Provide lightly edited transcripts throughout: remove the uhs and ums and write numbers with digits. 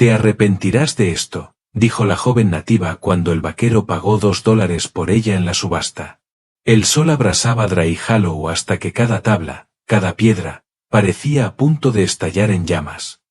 Te arrepentirás de esto, dijo la joven nativa cuando el vaquero pagó $2 por ella en la subasta. El sol abrasaba Dry Hollow hasta que cada tabla, cada piedra, parecía a punto de estallar en llamas.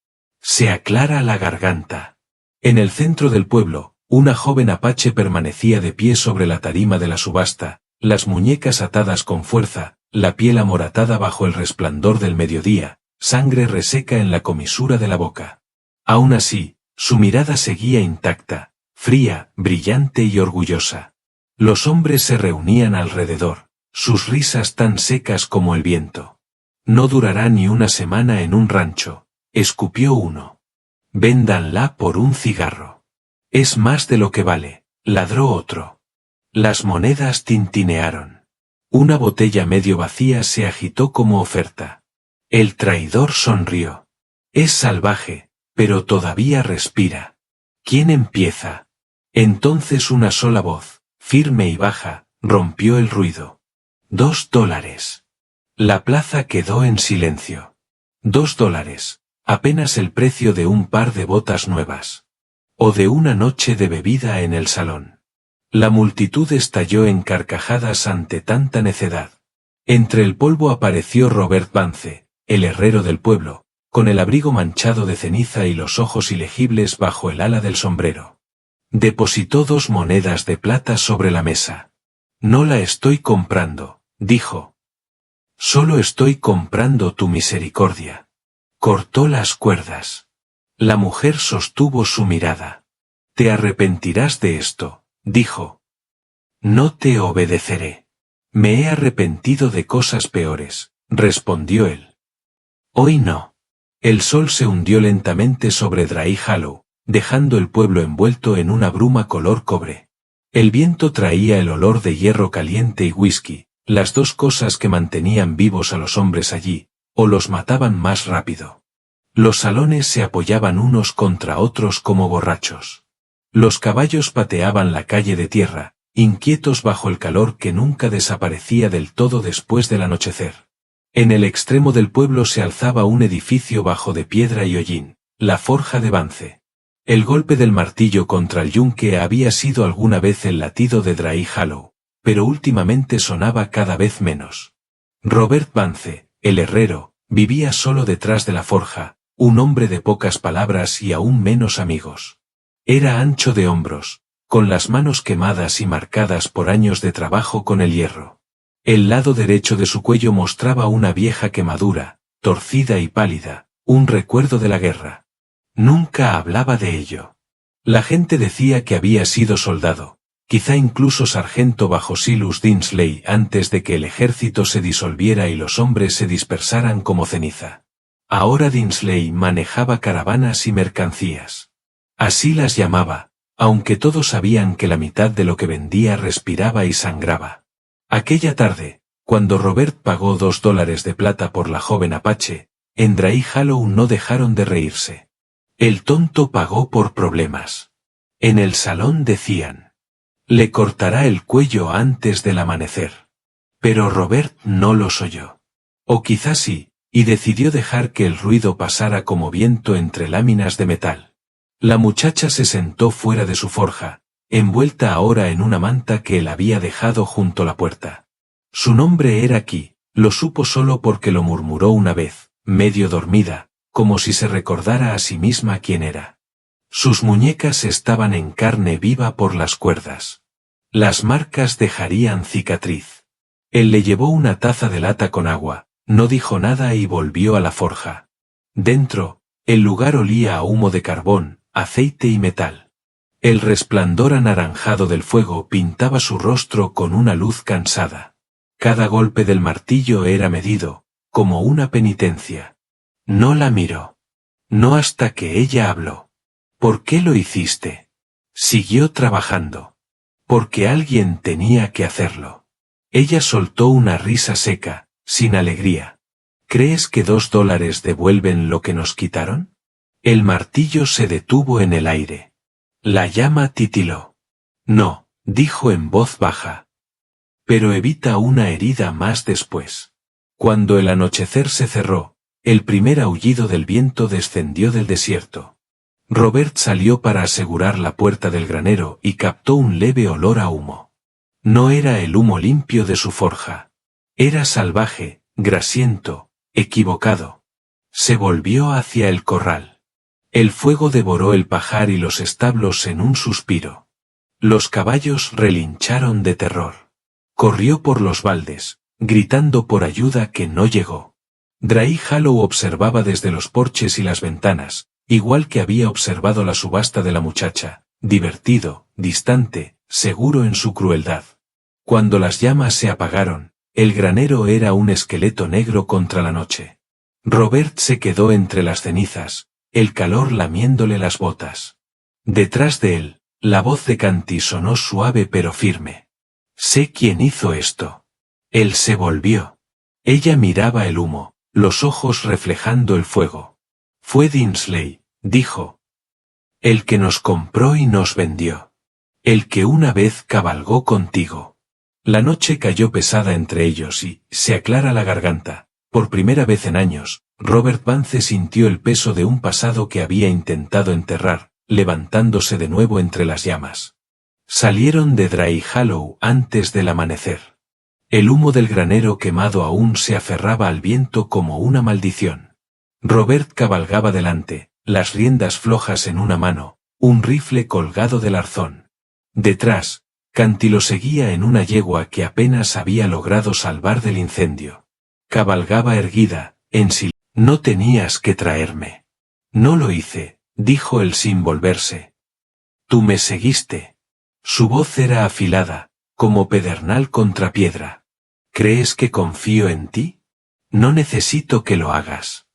Se aclara la garganta. En el centro del pueblo, una joven apache permanecía de pie sobre la tarima de la subasta, las muñecas atadas con fuerza, la piel amoratada bajo el resplandor del mediodía, sangre reseca en la comisura de la boca. Aún así, su mirada seguía intacta, fría, brillante y orgullosa. Los hombres se reunían alrededor, sus risas tan secas como el viento. No durará ni una semana en un rancho, escupió uno. Véndanla por un cigarro. Es más de lo que vale, ladró otro. Las monedas tintinearon. Una botella medio vacía se agitó como oferta. El traidor sonrió. Es salvaje, pero todavía respira. ¿Quién empieza? Entonces una sola voz, firme y baja, rompió el ruido. $2. La plaza quedó en silencio. $2, apenas el precio de un par de botas nuevas. O de una noche de bebida en el salón. La multitud estalló en carcajadas ante tanta necedad. Entre el polvo apareció Robert Vance, el herrero del pueblo, con el abrigo manchado de ceniza y los ojos ilegibles bajo el ala del sombrero. Depositó 2 monedas de plata sobre la mesa. No la estoy comprando, dijo. Solo estoy comprando tu misericordia. Cortó las cuerdas. La mujer sostuvo su mirada. Te arrepentirás de esto, dijo. No te obedeceré. Me he arrepentido de cosas peores, respondió él. Hoy no. El sol se hundió lentamente sobre Dry Hollow, dejando el pueblo envuelto en una bruma color cobre. El viento traía el olor de hierro caliente y whisky, las dos cosas que mantenían vivos a los hombres allí, o los mataban más rápido. Los salones se apoyaban unos contra otros como borrachos. Los caballos pateaban la calle de tierra, inquietos bajo el calor que nunca desaparecía del todo después del anochecer. En el extremo del pueblo se alzaba un edificio bajo de piedra y hollín, la forja de Vance. El golpe del martillo contra el yunque había sido alguna vez el latido de Dry Hollow, pero últimamente sonaba cada vez menos. Robert Vance, el herrero, vivía solo detrás de la forja, un hombre de pocas palabras y aún menos amigos. Era ancho de hombros, con las manos quemadas y marcadas por años de trabajo con el hierro. El lado derecho de su cuello mostraba una vieja quemadura, torcida y pálida, un recuerdo de la guerra. Nunca hablaba de ello. La gente decía que había sido soldado, quizá incluso sargento bajo Silas Dinsley antes de que el ejército se disolviera y los hombres se dispersaran como ceniza. Ahora Dinsley manejaba caravanas y mercancías. Así las llamaba, aunque todos sabían que la mitad de lo que vendía respiraba y sangraba. Aquella tarde, cuando Robert pagó $2 de plata por la joven apache, en Dry Hollow no dejaron de reírse. El tonto pagó por problemas. En el salón decían, le cortará el cuello antes del amanecer. Pero Robert no los oyó. O quizás sí, y decidió dejar que el ruido pasara como viento entre láminas de metal. La muchacha se sentó fuera de su forja, envuelta ahora en una manta que él había dejado junto a la puerta. Su nombre era Ki, lo supo solo porque lo murmuró una vez, medio dormida, como si se recordara a sí misma quién era. Sus muñecas estaban en carne viva por las cuerdas. Las marcas dejarían cicatriz. Él le llevó una taza de lata con agua, no dijo nada y volvió a la forja. Dentro, el lugar olía a humo de carbón, aceite y metal. El resplandor anaranjado del fuego pintaba su rostro con una luz cansada. Cada golpe del martillo era medido, como una penitencia. No la miró. No hasta que ella habló. ¿Por qué lo hiciste? Siguió trabajando. Porque alguien tenía que hacerlo. Ella soltó una risa seca, sin alegría. ¿Crees que $2 devuelven lo que nos quitaron? El martillo se detuvo en el aire. La llama titiló. No, dijo en voz baja. Pero evita una herida más después. Cuando el anochecer se cerró, el primer aullido del viento descendió del desierto. Robert salió para asegurar la puerta del granero y captó un leve olor a humo. No era el humo limpio de su forja. Era salvaje, grasiento, equivocado. Se volvió hacia el corral. El fuego devoró el pajar y los establos en un suspiro. Los caballos relincharon de terror. Corrió por los baldes, gritando por ayuda que no llegó. Dry Hollow observaba desde los porches y las ventanas, igual que había observado la subasta de la muchacha, divertido, distante, seguro en su crueldad. Cuando las llamas se apagaron, el granero era un esqueleto negro contra la noche. Robert se quedó entre las cenizas, el calor lamiéndole las botas. Detrás de él, la voz de Canty sonó suave pero firme. «Sé quién hizo esto». Él se volvió. Ella miraba el humo, los ojos reflejando el fuego. «Fue Dinsley», dijo. «El que nos compró y nos vendió. El que una vez cabalgó contigo». La noche cayó pesada entre ellos y, se aclara la garganta, por primera vez en años, Robert Vance sintió el peso de un pasado que había intentado enterrar, levantándose de nuevo entre las llamas. Salieron de Dry Hollow antes del amanecer. El humo del granero quemado aún se aferraba al viento como una maldición. Robert cabalgaba delante, las riendas flojas en una mano, un rifle colgado del arzón. Detrás, Canty lo seguía en una yegua que apenas había logrado salvar del incendio. Cabalgaba erguida, en silencio. «No tenías que traerme». «No lo hice», dijo él sin volverse. «Tú me seguiste». Su voz era afilada, como pedernal contra piedra. «¿Crees que confío en ti? No necesito que lo hagas».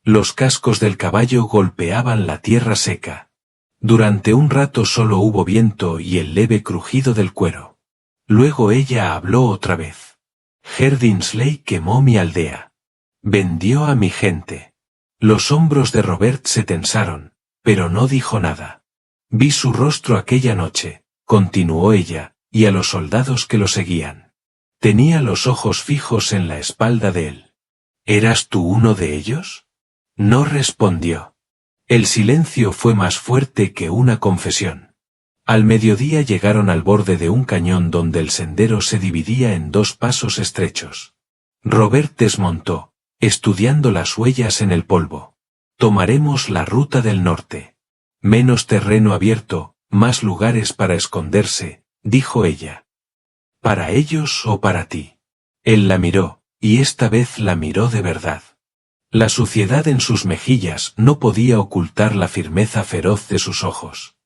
Los cascos del caballo golpeaban la tierra seca. Durante un rato solo hubo viento y el leve crujido del cuero. Luego ella habló otra vez. «Dinsley quemó mi aldea. Vendió a mi gente». Los hombros de Robert se tensaron, pero no dijo nada. «Vi su rostro aquella noche», continuó ella, «y a los soldados que lo seguían. Tenía los ojos fijos en la espalda de él». «¿Eras tú uno de ellos?». No respondió. El silencio fue más fuerte que una confesión. Al mediodía llegaron al borde de un cañón donde el sendero se dividía en dos pasos estrechos. Robert desmontó, estudiando las huellas en el polvo. «Tomaremos la ruta del norte. Menos terreno abierto, más lugares para esconderse», dijo ella. «¿Para ellos o para ti?». Él la miró, y esta vez la miró de verdad. La suciedad en sus mejillas no podía ocultar la firmeza feroz de sus ojos.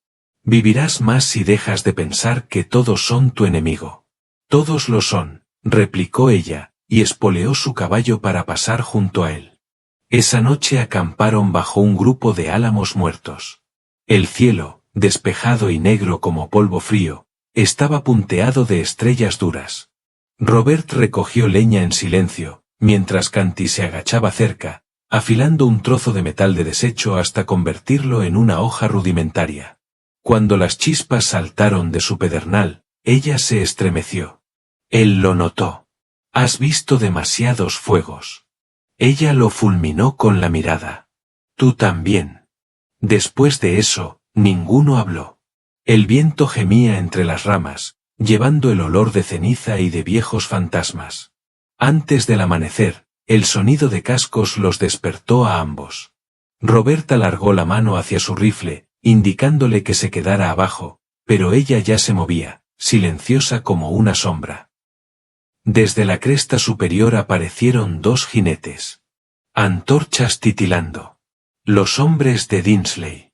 «Vivirás más si dejas de pensar que todos son tu enemigo». «Todos lo son», replicó ella, y espoleó su caballo para pasar junto a él. Esa noche acamparon bajo un grupo de álamos muertos. El cielo, despejado y negro como polvo frío, estaba punteado de estrellas duras. Robert recogió leña en silencio, mientras Canty se agachaba cerca, afilando un trozo de metal de desecho hasta convertirlo en una hoja rudimentaria. Cuando las chispas saltaron de su pedernal, ella se estremeció. Él lo notó. «Has visto demasiados fuegos». Ella lo fulminó con la mirada. «Tú también». Después de eso, ninguno habló. El viento gemía entre las ramas, llevando el olor de ceniza y de viejos fantasmas. Antes del amanecer, el sonido de cascos los despertó a ambos. Robert alargó la mano hacia su rifle, indicándole que se quedara abajo, pero ella ya se movía, silenciosa como una sombra. Desde la cresta superior aparecieron dos jinetes. Antorchas titilando. Los hombres de Dinsley.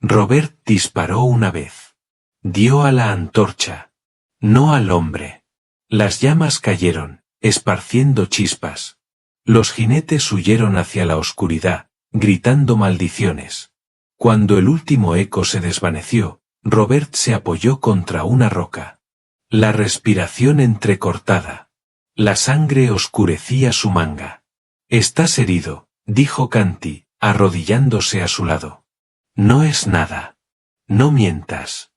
Robert disparó una vez. Dio a la antorcha. No al hombre. Las llamas cayeron, esparciendo chispas. Los jinetes huyeron hacia la oscuridad, gritando maldiciones. Cuando el último eco se desvaneció, Robert se apoyó contra una roca. La respiración entrecortada. La sangre oscurecía su manga. «Estás herido», dijo Canty, arrodillándose a su lado. «No es nada. No mientas».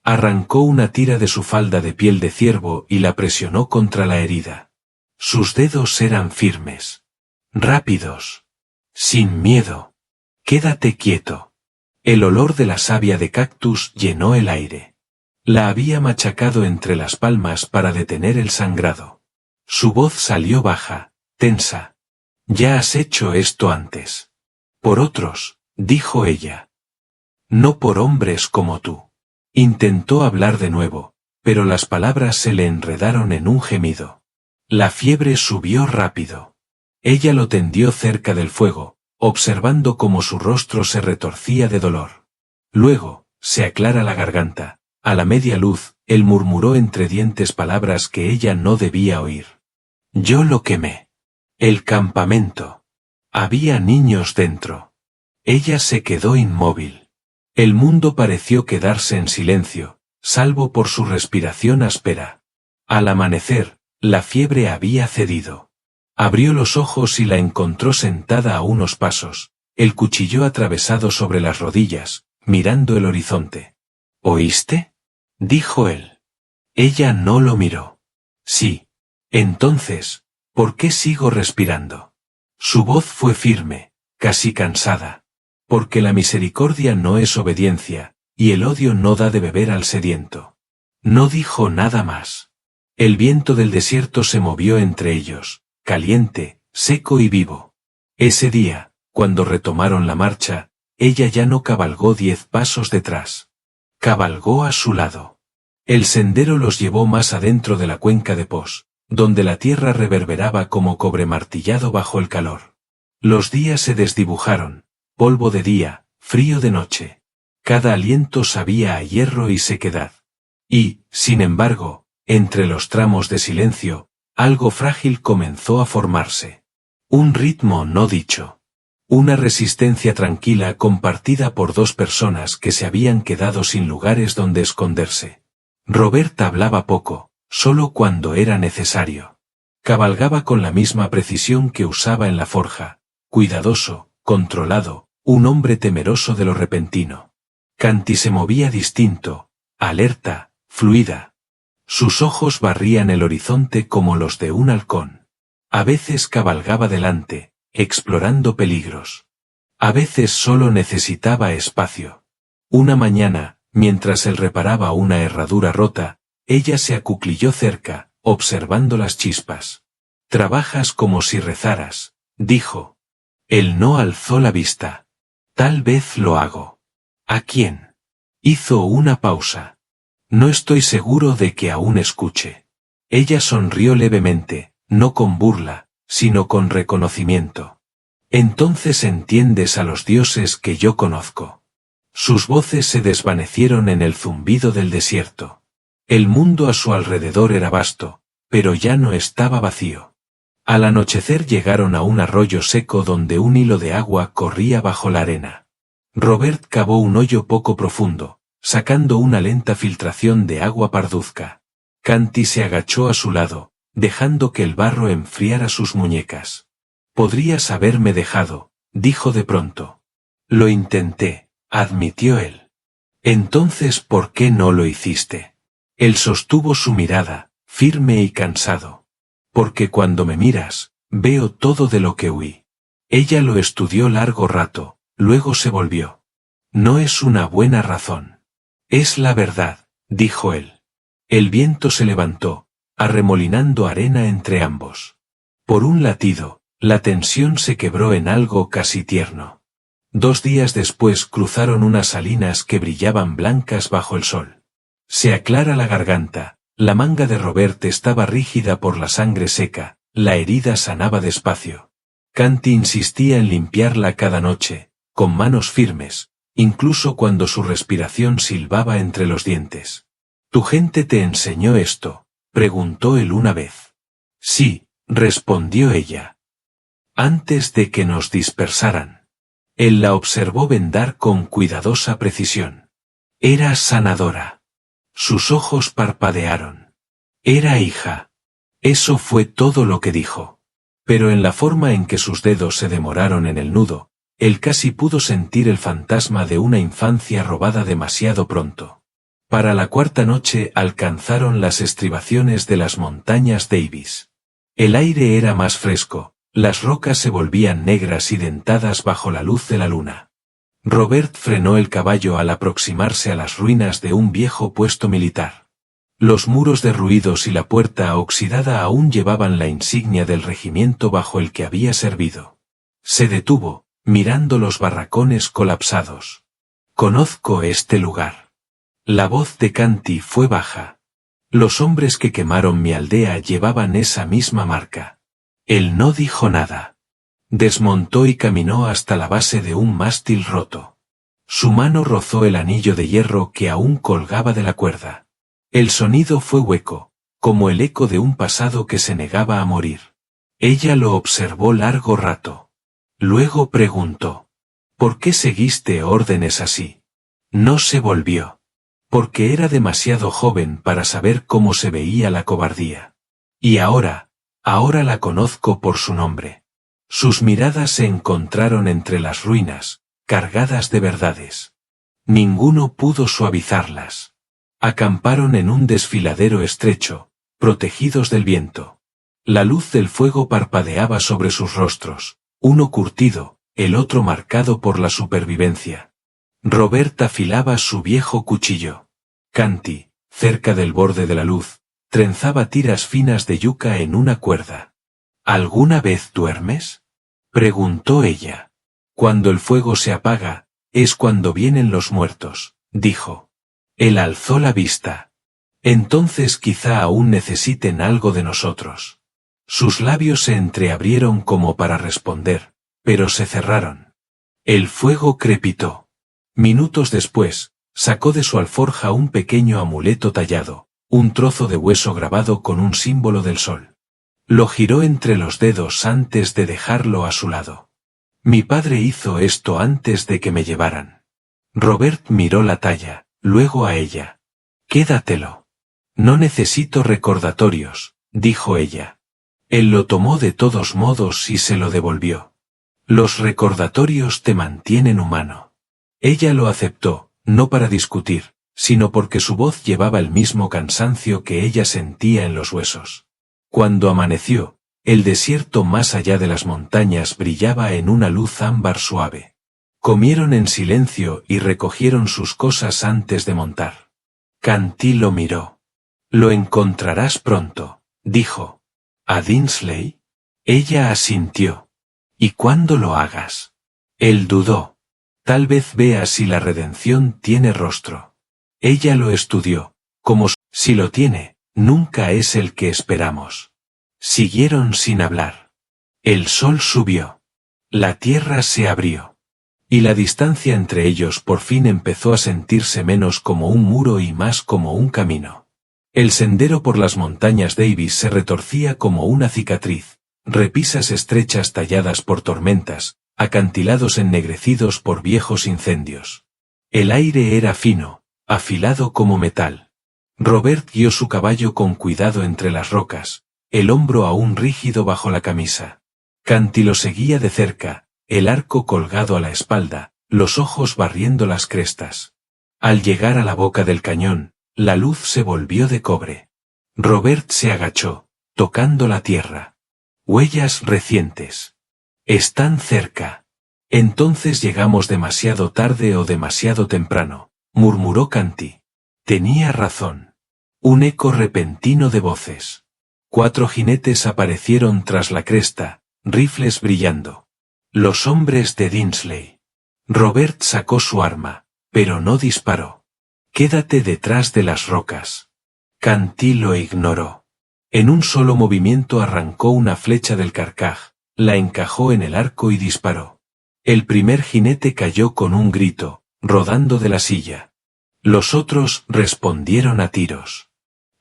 Arrancó una tira de su falda de piel de ciervo y la presionó contra la herida. Sus dedos eran firmes. Rápidos. Sin miedo. «Quédate quieto». El olor de la savia de cactus llenó el aire. La había machacado entre las palmas para detener el sangrado. Su voz salió baja, tensa. «Ya has hecho esto antes. Por otros», dijo ella. «No por hombres como tú». Intentó hablar de nuevo, pero las palabras se le enredaron en un gemido. La fiebre subió rápido. Ella lo tendió cerca del fuego, observando cómo su rostro se retorcía de dolor. Luego, se aclara la garganta. A la media luz, él murmuró entre dientes palabras que ella no debía oír. «Yo lo quemé. El campamento. Había niños dentro». Ella se quedó inmóvil. El mundo pareció quedarse en silencio, salvo por su respiración áspera. Al amanecer, la fiebre había cedido. Abrió los ojos y la encontró sentada a unos pasos, el cuchillo atravesado sobre las rodillas, mirando el horizonte. «¿Oíste?», dijo él. Ella no lo miró. «Sí». «Entonces, ¿por qué sigo respirando?». Su voz fue firme, casi cansada. «Porque la misericordia no es obediencia, y el odio no da de beber al sediento». No dijo nada más. El viento del desierto se movió entre ellos, caliente, seco y vivo. Ese día, cuando retomaron la marcha, ella ya no cabalgó 10 pasos detrás. Cabalgó a su lado. El sendero los llevó más adentro de la cuenca de Pos, donde la tierra reverberaba como cobre martillado bajo el calor. Los días se desdibujaron, polvo de día, frío de noche. Cada aliento sabía a hierro y sequedad. Y, sin embargo, entre los tramos de silencio, algo frágil comenzó a formarse. Un ritmo no dicho. Una resistencia tranquila compartida por 2 personas que se habían quedado sin lugares donde esconderse. Robert hablaba poco, solo cuando era necesario. Cabalgaba con la misma precisión que usaba en la forja, cuidadoso, controlado, un hombre temeroso de lo repentino. Canty se movía distinto, alerta, fluida. Sus ojos barrían el horizonte como los de un halcón. A veces cabalgaba delante, explorando peligros. A veces solo necesitaba espacio. Una mañana, mientras él reparaba una herradura rota, ella se acuclilló cerca, observando las chispas. «Trabajas como si rezaras», dijo. Él no alzó la vista. «Tal vez lo hago». «¿A quién?». Hizo una pausa. «No estoy seguro de que aún escuche». Ella sonrió levemente, no con burla, sino con reconocimiento. «Entonces entiendes a los dioses que yo conozco». Sus voces se desvanecieron en el zumbido del desierto. El mundo a su alrededor era vasto, pero ya no estaba vacío. Al anochecer llegaron a un arroyo seco donde un hilo de agua corría bajo la arena. Robert cavó un hoyo poco profundo, sacando una lenta filtración de agua parduzca. Canty se agachó a su lado, dejando que el barro enfriara sus muñecas. «Podrías haberme dejado», dijo de pronto. «Lo intenté», admitió él. «Entonces, ¿por qué no lo hiciste?». Él sostuvo su mirada, firme y cansado. «Porque cuando me miras, veo todo de lo que huí». Ella lo estudió largo rato, luego se volvió. «No es una buena razón». «Es la verdad», dijo él. El viento se levantó, arremolinando arena entre ambos. Por un latido, la tensión se quebró en algo casi tierno. 2 días después cruzaron unas salinas que brillaban blancas bajo el sol. Se aclara la garganta, la manga de Robert estaba rígida por la sangre seca, la herida sanaba despacio. Canty insistía en limpiarla cada noche, con manos firmes, incluso cuando su respiración silbaba entre los dientes. «¿Tu gente te enseñó esto?», preguntó él una vez. «Sí», respondió ella. «Antes de que nos dispersaran». Él la observó vendar con cuidadosa precisión. Era sanadora. Sus ojos parpadearon. Era hija. Eso fue todo lo que dijo. Pero en la forma en que sus dedos se demoraron en el nudo, él casi pudo sentir el fantasma de una infancia robada demasiado pronto. Para la 4ª noche alcanzaron las estribaciones de las montañas Davis. El aire era más fresco, las rocas se volvían negras y dentadas bajo la luz de la luna. Robert frenó el caballo al aproximarse a las ruinas de un viejo puesto militar. Los muros derruidos y la puerta oxidada aún llevaban la insignia del regimiento bajo el que había servido. Se detuvo, mirando los barracones colapsados. «Conozco este lugar». La voz de Canty fue baja. Los hombres que quemaron mi aldea llevaban esa misma marca. Él no dijo nada. Desmontó y caminó hasta la base de un mástil roto. Su mano rozó el anillo de hierro que aún colgaba de la cuerda. El sonido fue hueco, como el eco de un pasado que se negaba a morir. Ella lo observó largo rato. Luego preguntó: «¿Por qué seguiste órdenes así?» No se volvió. Porque era demasiado joven para saber cómo se veía la cobardía. Y ahora la conozco por su nombre. Sus miradas se encontraron entre las ruinas, cargadas de verdades. Ninguno pudo suavizarlas. Acamparon en un desfiladero estrecho, protegidos del viento. La luz del fuego parpadeaba sobre sus rostros, uno curtido, el otro marcado por la supervivencia. Robert afilaba su viejo cuchillo. Canty, cerca del borde de la luz, trenzaba tiras finas de yuca en una cuerda. «¿Alguna vez duermes?», preguntó ella. «Cuando el fuego se apaga, es cuando vienen los muertos», dijo. Él alzó la vista. «Entonces quizá aún necesiten algo de nosotros». Sus labios se entreabrieron como para responder, pero se cerraron. El fuego crepitó. Minutos después, sacó de su alforja un pequeño amuleto tallado, un trozo de hueso grabado con un símbolo del sol. Lo giró entre los dedos antes de dejarlo a su lado. «Mi padre hizo esto antes de que me llevaran». Robert miró la talla, luego a ella. «Quédatelo». «No necesito recordatorios», dijo ella. Él lo tomó de todos modos y se lo devolvió. «Los recordatorios te mantienen humano». Ella lo aceptó, no para discutir, sino porque su voz llevaba el mismo cansancio que ella sentía en los huesos. Cuando amaneció, el desierto más allá de las montañas brillaba en una luz ámbar suave. Comieron en silencio y recogieron sus cosas antes de montar. Canty lo miró. «Lo encontrarás pronto», dijo. «¿A Dinsley?» Ella asintió. «¿Y cuándo lo hagas?» Él dudó. «Tal vez vea si la redención tiene rostro». Ella lo estudió, como si lo tiene, nunca es el que esperamos. Siguieron sin hablar. El sol subió. La tierra se abrió. Y la distancia entre ellos por fin empezó a sentirse menos como un muro y más como un camino. El sendero por las montañas Davis se retorcía como una cicatriz, repisas estrechas talladas por tormentas, acantilados ennegrecidos por viejos incendios. El aire era fino, afilado como metal. Robert guió su caballo con cuidado entre las rocas, el hombro aún rígido bajo la camisa. Canty lo seguía de cerca, el arco colgado a la espalda, los ojos barriendo las crestas. Al llegar a la boca del cañón, la luz se volvió de cobre. Robert se agachó, tocando la tierra. Huellas recientes. «Están cerca». «Entonces llegamos demasiado tarde o demasiado temprano», murmuró Canty. Tenía razón. Un eco repentino de voces. 4 jinetes aparecieron tras la cresta, rifles brillando. Los hombres de Dinsley. Robert sacó su arma, pero no disparó. «Quédate detrás de las rocas». Canty lo ignoró. En un solo movimiento arrancó una flecha del carcaj, la encajó en el arco y disparó. El primer jinete cayó con un grito, rodando de la silla. Los otros respondieron a tiros.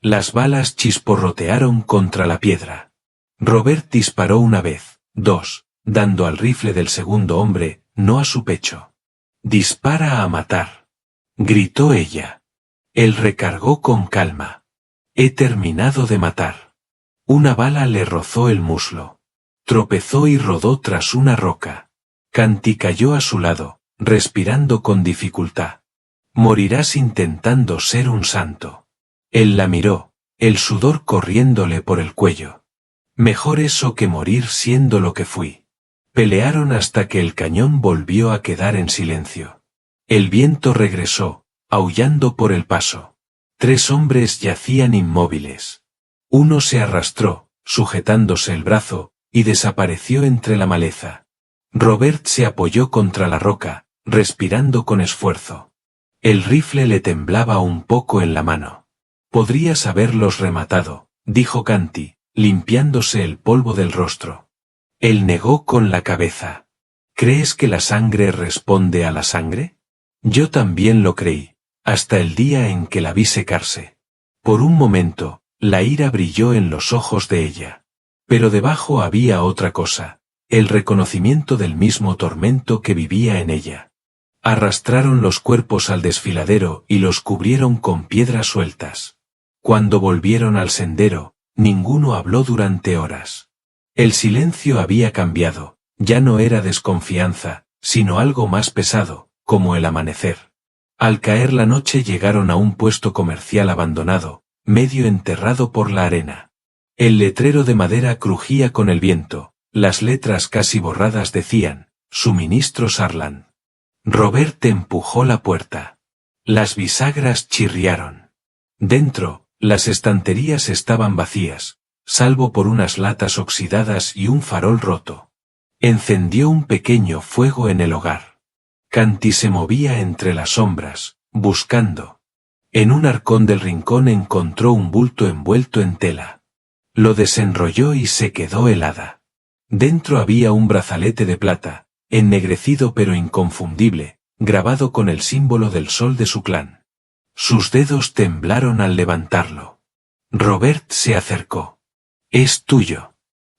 Las balas chisporrotearon contra la piedra. Robert disparó una vez, 2, dando al rifle del segundo hombre, no a su pecho. «Dispara a matar», gritó ella. Él recargó con calma. «He terminado de matar». Una bala le rozó el muslo. Tropezó y rodó tras una roca. Canty cayó a su lado, respirando con dificultad. «Morirás intentando ser un santo». Él la miró, el sudor corriéndole por el cuello. «Mejor eso que morir siendo lo que fui». Pelearon hasta que el cañón volvió a quedar en silencio. El viento regresó, aullando por el paso. 3 hombres yacían inmóviles. Uno se arrastró, sujetándose el brazo, y desapareció entre la maleza. Robert se apoyó contra la roca, respirando con esfuerzo. El rifle le temblaba un poco en la mano. «Podrías haberlos rematado», dijo Canty, limpiándose el polvo del rostro. Él negó con la cabeza. «¿Crees que la sangre responde a la sangre?» Yo también lo creí, hasta el día en que la vi secarse. Por un momento, la ira brilló en los ojos de ella. Pero debajo había otra cosa, el reconocimiento del mismo tormento que vivía en ella. Arrastraron los cuerpos al desfiladero y los cubrieron con piedras sueltas. Cuando volvieron al sendero, ninguno habló durante horas. El silencio había cambiado, ya no era desconfianza, sino algo más pesado, como el amanecer. Al caer la noche llegaron a un puesto comercial abandonado, medio enterrado por la arena. El letrero de madera crujía con el viento, las letras casi borradas decían, «Suministro Sarland». Robert empujó la puerta. Las bisagras chirriaron. Dentro, las estanterías estaban vacías, salvo por unas latas oxidadas y un farol roto. Encendió un pequeño fuego en el hogar. Canty se movía entre las sombras, buscando. En un arcón del rincón encontró un bulto envuelto en tela. Lo desenrolló y se quedó helada. Dentro había un brazalete de plata, ennegrecido pero inconfundible, grabado con el símbolo del sol de su clan. Sus dedos temblaron al levantarlo. Robert se acercó. «Es tuyo».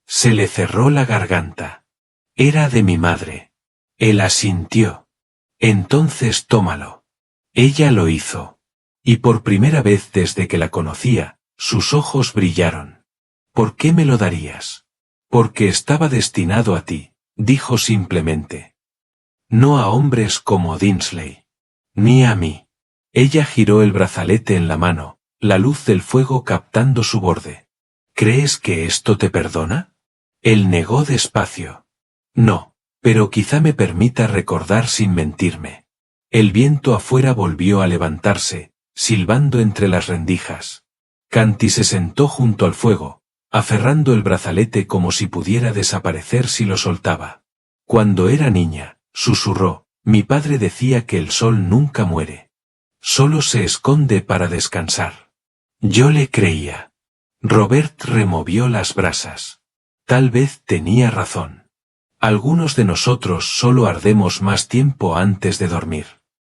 Se le cerró la garganta. «Era de mi madre». Él asintió. «Entonces tómalo». Ella lo hizo. Y por primera vez desde que la conocía, sus ojos brillaron. «¿Por qué me lo darías?» «Porque estaba destinado a ti», dijo simplemente. «No a hombres como Dinsley. Ni a mí». Ella giró el brazalete en la mano, la luz del fuego captando su borde. «¿Crees que esto te perdona?» Él negó despacio. «No, pero quizá me permita recordar sin mentirme». El viento afuera volvió a levantarse, silbando entre las rendijas. Canty se sentó junto al fuego, aferrando el brazalete como si pudiera desaparecer si lo soltaba. «Cuando era niña», susurró, «mi padre decía que el sol nunca muere. Solo se esconde para descansar». Yo le creía. Robert removió las brasas. Tal vez tenía razón. Algunos de nosotros solo ardemos más tiempo antes de dormir.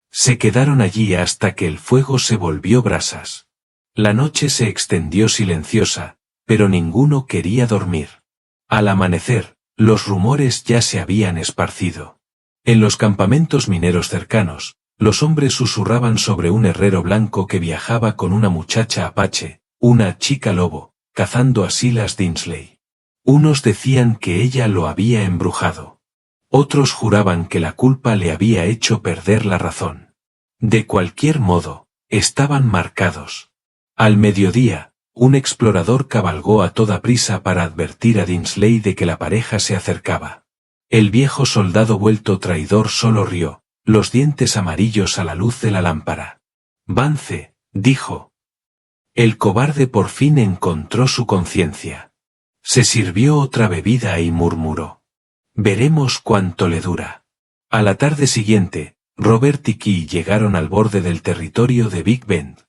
Se quedaron allí hasta que el fuego se volvió brasas. La noche se extendió silenciosa, pero ninguno quería dormir. Al amanecer, los rumores ya se habían esparcido. En los campamentos mineros cercanos, los hombres susurraban sobre un herrero blanco que viajaba con una muchacha apache, una chica lobo, cazando a Silas Dinsley. Unos decían que ella lo había embrujado. Otros juraban que la culpa le había hecho perder la razón. De cualquier modo, estaban marcados. Al mediodía, un explorador cabalgó a toda prisa para advertir a Dinsley de que la pareja se acercaba. El viejo soldado vuelto traidor solo rió, los dientes amarillos a la luz de la lámpara. «Vance», dijo. El cobarde por fin encontró su conciencia. Se sirvió otra bebida y murmuró: «Veremos cuánto le dura». A la tarde siguiente, Robert y Key llegaron al borde del territorio de Big Bend.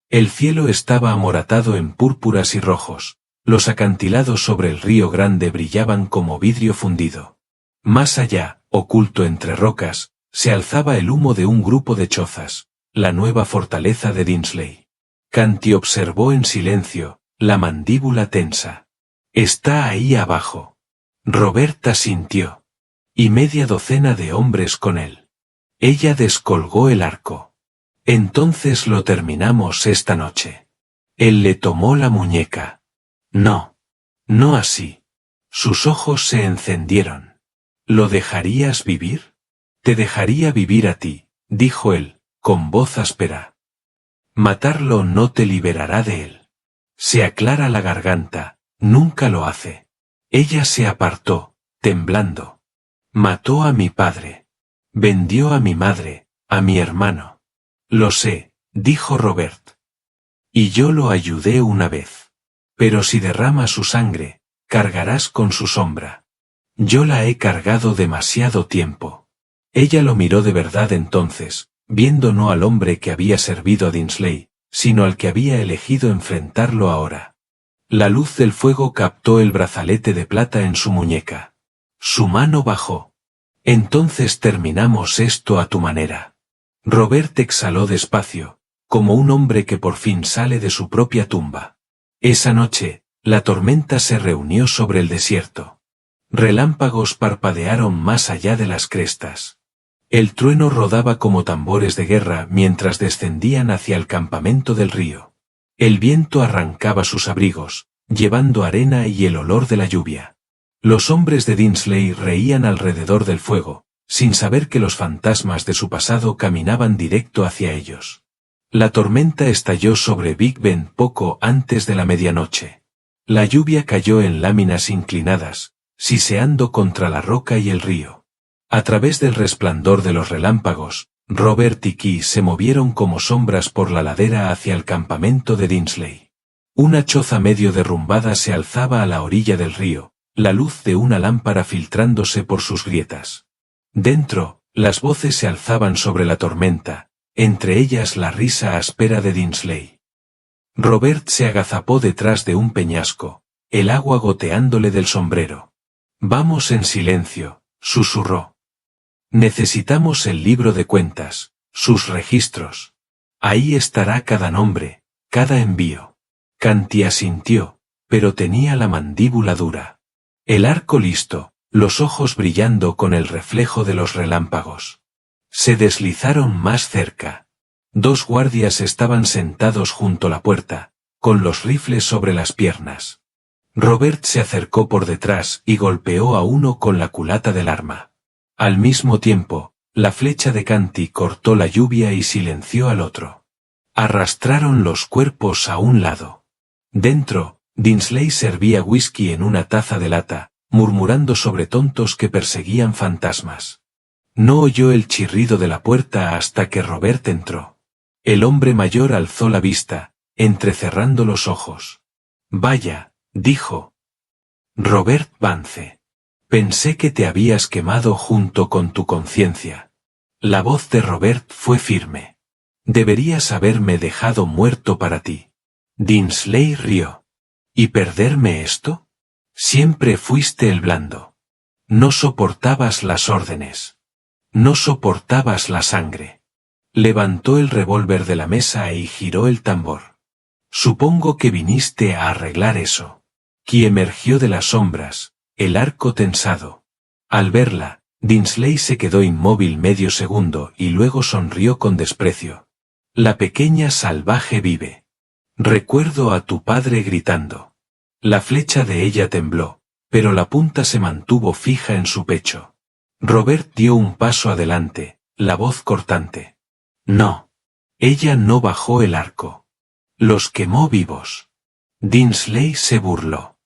El cielo estaba amoratado en púrpuras y rojos, los acantilados sobre el río Grande brillaban como vidrio fundido. Más allá, oculto entre rocas, se alzaba el humo de un grupo de chozas, la nueva fortaleza de Dinsley. Canty observó en silencio, la mandíbula tensa. «Está ahí abajo». Robert asintió. «Y media docena de hombres con él». Ella descolgó el arco. «Entonces lo terminamos esta noche». Él le tomó la muñeca. «No. No así». Sus ojos se encendieron. «¿Lo dejarías vivir?» «Te dejaría vivir a ti», dijo él, con voz áspera. «Matarlo no te liberará de él. Se aclara la garganta, nunca lo hace». Ella se apartó, temblando. «Mató a mi padre. Vendió a mi madre», A mi hermano. Lo sé, dijo Robert. Y yo lo ayudé una vez. Pero si derrama su sangre, cargarás con su sombra. Yo la he cargado demasiado tiempo. Ella lo miró de verdad entonces, viendo no al hombre que había servido a Dinsley, sino al que había elegido enfrentarlo ahora. La luz del fuego captó el brazalete de plata en su muñeca. Su mano bajó. Entonces terminamos esto a tu manera. Robert exhaló despacio, como un hombre que por fin sale de su propia tumba. Esa noche, la tormenta se reunió sobre el desierto. Relámpagos parpadearon más allá de las crestas. El trueno rodaba como tambores de guerra mientras descendían hacia el campamento del río. El viento arrancaba sus abrigos, llevando arena y el olor de la lluvia. Los hombres de Dinsley reían alrededor del fuego, sin saber que los fantasmas de su pasado caminaban directo hacia ellos. La tormenta estalló sobre Big Ben poco antes de la medianoche. La lluvia cayó en láminas inclinadas, siseando contra la roca y el río. A través del resplandor de los relámpagos, Robert y Key se movieron como sombras por la ladera hacia el campamento de Dinsley. Una choza medio derrumbada se alzaba a la orilla del río, la luz de una lámpara filtrándose por sus grietas. Dentro, las voces se alzaban sobre la tormenta, entre ellas la risa áspera de Dinsley. Robert se agazapó detrás de un peñasco, el agua goteándole del sombrero. «Vamos en silencio», susurró. «Necesitamos el libro de cuentas, sus registros. Ahí estará cada nombre, cada envío». Canty asintió, pero tenía la mandíbula dura. El arco listo, los ojos brillando con el reflejo de los relámpagos. Se deslizaron más cerca. 2 guardias estaban sentados junto a la puerta, con los rifles sobre las piernas. Robert se acercó por detrás y golpeó a uno con la culata del arma. Al mismo tiempo, la flecha de Canty cortó la lluvia y silenció al otro. Arrastraron los cuerpos a un lado. Dentro, Dinsley servía whisky en una taza de lata, murmurando sobre tontos que perseguían fantasmas. No oyó el chirrido de la puerta hasta que Robert entró. El hombre mayor alzó la vista, entrecerrando los ojos. «Vaya», dijo. «Robert Vance. Pensé que te habías quemado junto con tu conciencia». La voz de Robert fue firme. «Deberías haberme dejado muerto para ti». Dinsley rió. «¿Y perderme esto? Siempre fuiste el blando. No soportabas las órdenes. No soportabas la sangre». Levantó el revólver de la mesa y giró el tambor. «Supongo que viniste a arreglar eso». Key emergió de las sombras, el arco tensado. Al verla, Dinsley se quedó inmóvil medio segundo y luego sonrió con desprecio. «La pequeña salvaje vive. Recuerdo a tu padre gritando». La flecha de ella tembló, pero la punta se mantuvo fija en su pecho. Robert dio un paso adelante, la voz cortante. «No. Ella no bajó el arco. Los quemó vivos». Dinsley se burló.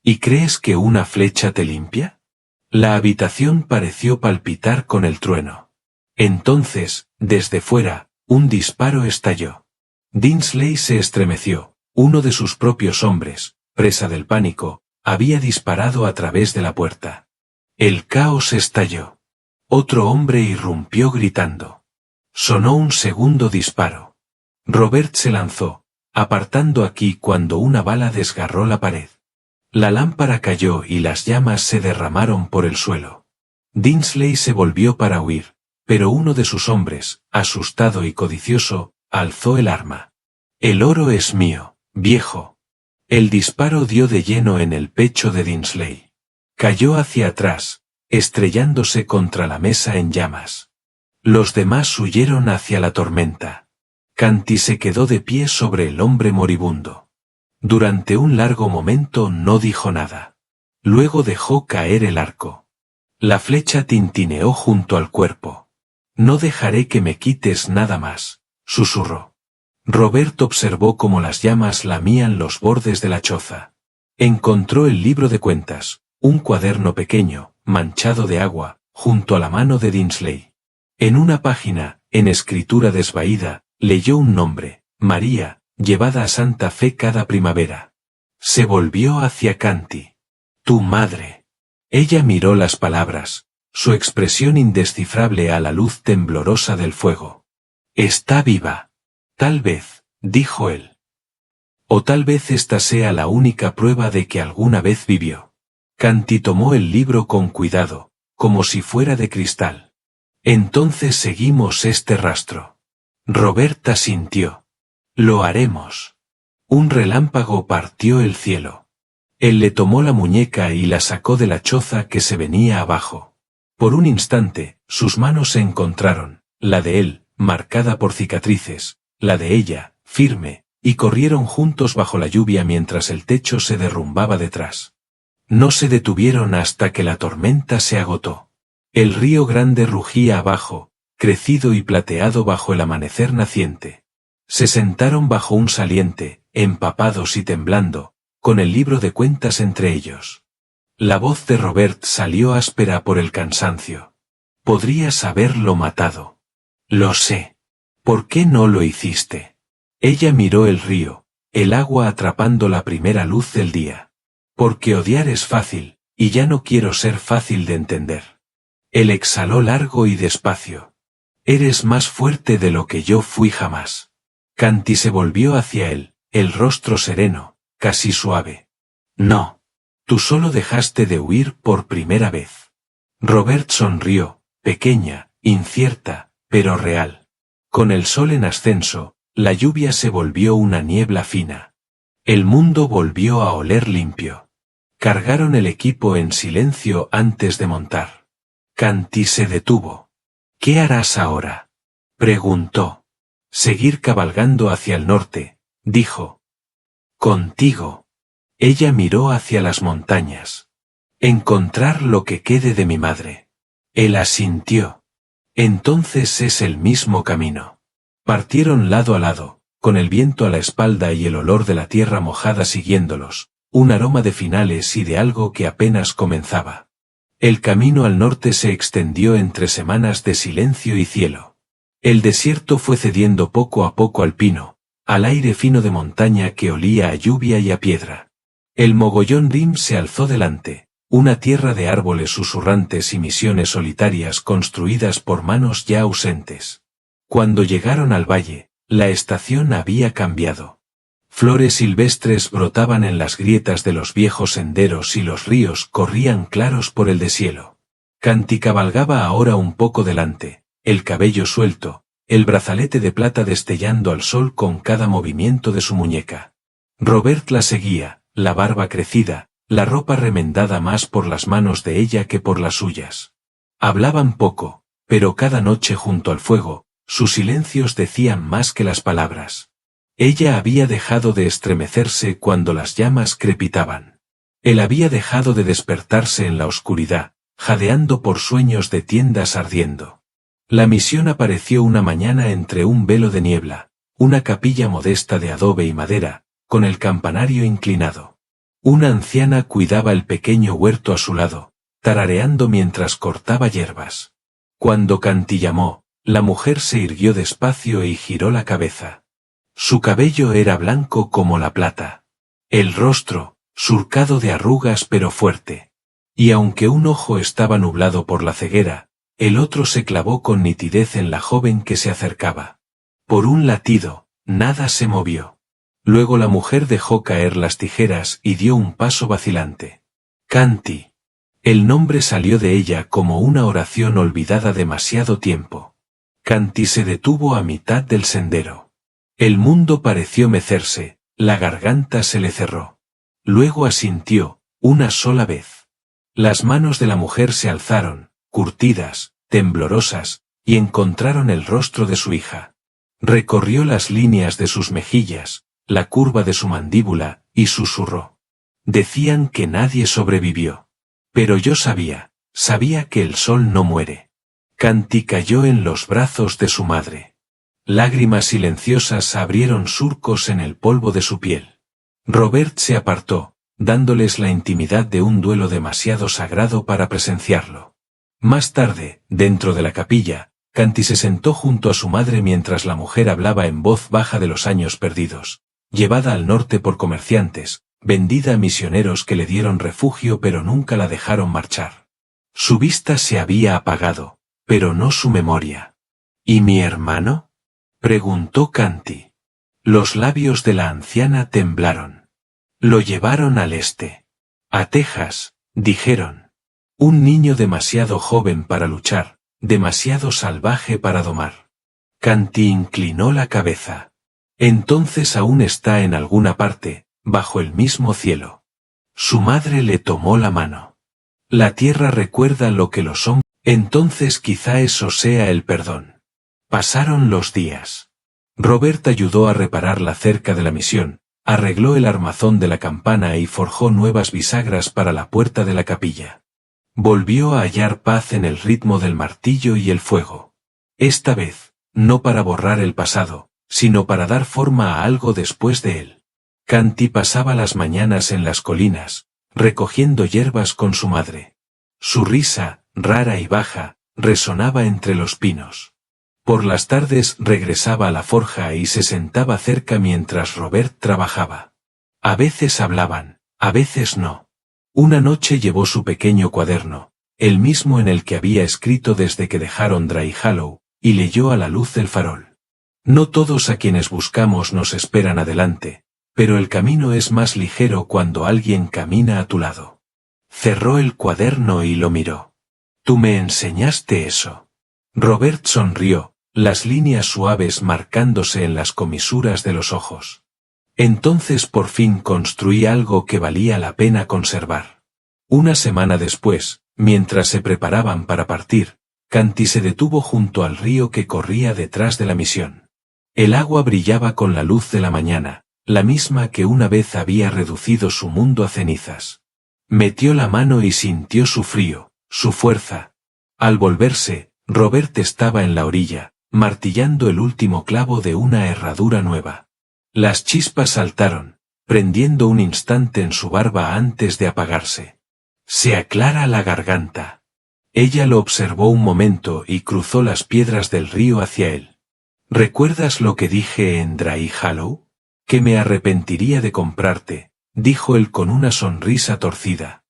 «¿Y crees que una flecha te limpia?». La habitación pareció palpitar con el trueno. Entonces, desde fuera, un disparo estalló. Dinsley se estremeció. Uno de sus propios hombres, presa del pánico, había disparado a través de la puerta. El caos estalló. Otro hombre irrumpió gritando. Sonó un segundo disparo. Robert se lanzó, apartando a Key cuando una bala desgarró la pared. La lámpara cayó y las llamas se derramaron por el suelo. Dinsley se volvió para huir, pero uno de sus hombres, asustado y codicioso, alzó el arma. «El oro es mío, viejo». El disparo dio de lleno en el pecho de Dinsley. Cayó hacia atrás, estrellándose contra la mesa en llamas. Los demás huyeron hacia la tormenta. Canty se quedó de pie sobre el hombre moribundo. Durante un largo momento no dijo nada. Luego dejó caer el arco. La flecha tintineó junto al cuerpo. «No dejaré que me quites nada más», susurró. Robert observó cómo las llamas lamían los bordes de la choza. Encontró el libro de cuentas, un cuaderno pequeño, manchado de agua, junto a la mano de Dinsley. En una página, en escritura desvaída, leyó un nombre, María, llevada a Santa Fe cada primavera. Se volvió hacia Canti. Tu madre. Ella miró las palabras, su expresión indescifrable a la luz temblorosa del fuego. Está viva. Tal vez, dijo él. O tal vez esta sea la única prueba de que alguna vez vivió. Canti tomó el libro con cuidado, como si fuera de cristal. Entonces seguimos este rastro. Roberta sintió. Lo haremos. Un relámpago partió el cielo. Él le tomó la muñeca y la sacó de la choza que se venía abajo. Por un instante, sus manos se encontraron, la de él, marcada por cicatrices, la de ella, firme, y corrieron juntos bajo la lluvia mientras el techo se derrumbaba detrás. No se detuvieron hasta que la tormenta se agotó. El río Grande rugía abajo, crecido y plateado bajo el amanecer naciente. Se sentaron bajo un saliente, empapados y temblando, con el libro de cuentas entre ellos. La voz de Robert salió áspera por el cansancio. Podrías haberlo matado. Lo sé. ¿Por qué no lo hiciste? Ella miró el río, el agua atrapando la primera luz del día. Porque odiar es fácil, y ya no quiero ser fácil de entender. Él exhaló largo y despacio. Eres más fuerte de lo que yo fui jamás. Canti se volvió hacia él, el rostro sereno, casi suave. No. Tú solo dejaste de huir por primera vez. Robert sonrió, pequeña, incierta, pero real. Con el sol en ascenso, la lluvia se volvió una niebla fina. El mundo volvió a oler limpio. Cargaron el equipo en silencio antes de montar. Canti se detuvo. ¿Qué harás ahora? Preguntó. Seguir cabalgando hacia el norte, dijo. Contigo. Ella miró hacia las montañas. Encontrar lo que quede de mi madre. Él asintió. Entonces es el mismo camino. Partieron lado a lado, con el viento a la espalda y el olor de la tierra mojada siguiéndolos, un aroma de finales y de algo que apenas comenzaba. El camino al norte se extendió entre semanas de silencio y cielo. El desierto fue cediendo poco a poco al pino, al aire fino de montaña que olía a lluvia y a piedra. El mogollón Rim se alzó delante, una tierra de árboles susurrantes y misiones solitarias construidas por manos ya ausentes. Cuando llegaron al valle, la estación había cambiado. Flores silvestres brotaban en las grietas de los viejos senderos y los ríos corrían claros por el deshielo. Canti cabalgaba ahora un poco delante, el cabello suelto, el brazalete de plata destellando al sol con cada movimiento de su muñeca. Robert la seguía, la barba crecida, la ropa remendada más por las manos de ella que por las suyas. Hablaban poco, pero cada noche junto al fuego, sus silencios decían más que las palabras. Ella había dejado de estremecerse cuando las llamas crepitaban. Él había dejado de despertarse en la oscuridad, jadeando por sueños de tiendas ardiendo. La misión apareció una mañana entre un velo de niebla, una capilla modesta de adobe y madera, con el campanario inclinado. Una anciana cuidaba el pequeño huerto a su lado, tarareando mientras cortaba hierbas. Cuando Canti llamó, la mujer se irguió despacio y giró la cabeza. Su cabello era blanco como la plata. El rostro, surcado de arrugas pero fuerte. Y aunque un ojo estaba nublado por la ceguera, el otro se clavó con nitidez en la joven que se acercaba. Por un latido, nada se movió. Luego la mujer dejó caer las tijeras y dio un paso vacilante. Canti. El nombre salió de ella como una oración olvidada demasiado tiempo. Canti se detuvo a mitad del sendero. El mundo pareció mecerse, la garganta se le cerró. Luego asintió, una sola vez. Las manos de la mujer se alzaron, curtidas, temblorosas, y encontraron el rostro de su hija. Recorrió las líneas de sus mejillas, la curva de su mandíbula, y susurró. Decían que nadie sobrevivió. Pero yo sabía que el sol no muere. Canti cayó en los brazos de su madre. Lágrimas silenciosas abrieron surcos en el polvo de su piel. Robert se apartó, dándoles la intimidad de un duelo demasiado sagrado para presenciarlo. Más tarde, dentro de la capilla, Canty se sentó junto a su madre mientras la mujer hablaba en voz baja de los años perdidos, llevada al norte por comerciantes, vendida a misioneros que le dieron refugio pero nunca la dejaron marchar. Su vista se había apagado, pero no su memoria. ¿Y mi hermano?, preguntó Canty. Los labios de la anciana temblaron. Lo llevaron al este. A Texas, dijeron. Un niño demasiado joven para luchar, demasiado salvaje para domar. Canty inclinó la cabeza. Entonces aún está en alguna parte, bajo el mismo cielo. Su madre le tomó la mano. La tierra recuerda lo que los hombres. Entonces quizá eso sea el perdón. Pasaron los días. Robert ayudó a reparar la cerca de la misión, arregló el armazón de la campana y forjó nuevas bisagras para la puerta de la capilla. Volvió a hallar paz en el ritmo del martillo y el fuego. Esta vez, no para borrar el pasado, sino para dar forma a algo después de él. Canty pasaba las mañanas en las colinas, recogiendo hierbas con su madre. Su risa, rara y baja, resonaba entre los pinos. Por las tardes regresaba a la forja y se sentaba cerca mientras Robert trabajaba. A veces hablaban, a veces no. Una noche llevó su pequeño cuaderno, el mismo en el que había escrito desde que dejaron Dry Hollow, y leyó a la luz del farol. No todos a quienes buscamos nos esperan adelante, pero el camino es más ligero cuando alguien camina a tu lado. Cerró el cuaderno y lo miró. Tú me enseñaste eso. Robert sonrió, las líneas suaves marcándose en las comisuras de los ojos. Entonces por fin construí algo que valía la pena conservar. Una semana después, mientras se preparaban para partir, Canty se detuvo junto al río que corría detrás de la misión. El agua brillaba con la luz de la mañana, la misma que una vez había reducido su mundo a cenizas. Metió la mano y sintió su frío, su fuerza. Al volverse, Robert estaba en la orilla, martillando el último clavo de una herradura nueva. Las chispas saltaron, prendiendo un instante en su barba antes de apagarse. Se aclara la garganta. Ella lo observó un momento y cruzó las piedras del río hacia él. ¿Recuerdas lo que dije en Dry Hollow? Que me arrepentiría de comprarte, dijo él con una sonrisa torcida.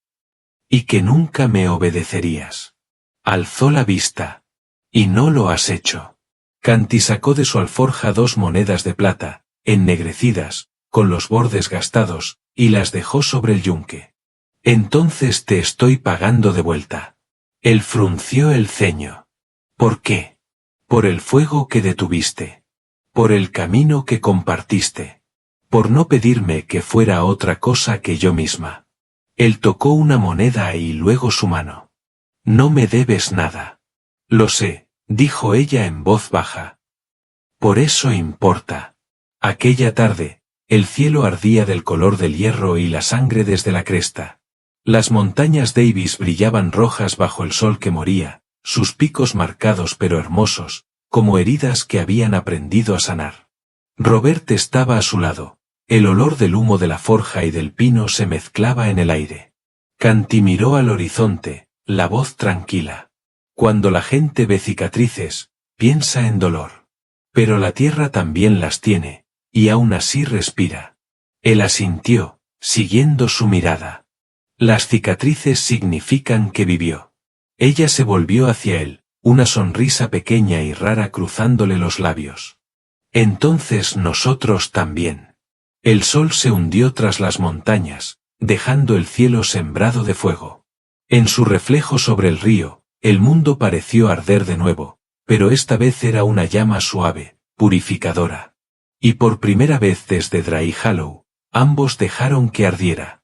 Y que nunca me obedecerías. Alzó la vista. Y no lo has hecho. Canty sacó de su alforja 2 monedas de plata, ennegrecidas, con los bordes gastados, y las dejó sobre el yunque. Entonces te estoy pagando de vuelta. Él frunció el ceño. ¿Por qué? Por el fuego que detuviste. Por el camino que compartiste. Por no pedirme que fuera otra cosa que yo misma. Él tocó una moneda y luego su mano. No me debes nada. Lo sé, dijo ella en voz baja. Por eso importa. Aquella tarde, el cielo ardía del color del hierro y la sangre desde la cresta. Las montañas Davis brillaban rojas bajo el sol que moría, sus picos marcados pero hermosos, como heridas que habían aprendido a sanar. Robert estaba a su lado, el olor del humo de la forja y del pino se mezclaba en el aire. Canty miró al horizonte, la voz tranquila. Cuando la gente ve cicatrices, piensa en dolor. Pero la tierra también las tiene, y aún así respira. Él asintió, siguiendo su mirada. Las cicatrices significan que vivió. Ella se volvió hacia él, una sonrisa pequeña y rara cruzándole los labios. Entonces nosotros también. El sol se hundió tras las montañas, dejando el cielo sembrado de fuego. En su reflejo sobre el río, el mundo pareció arder de nuevo, pero esta vez era una llama suave, purificadora. Y por primera vez desde Dry Hollow, ambos dejaron que ardiera.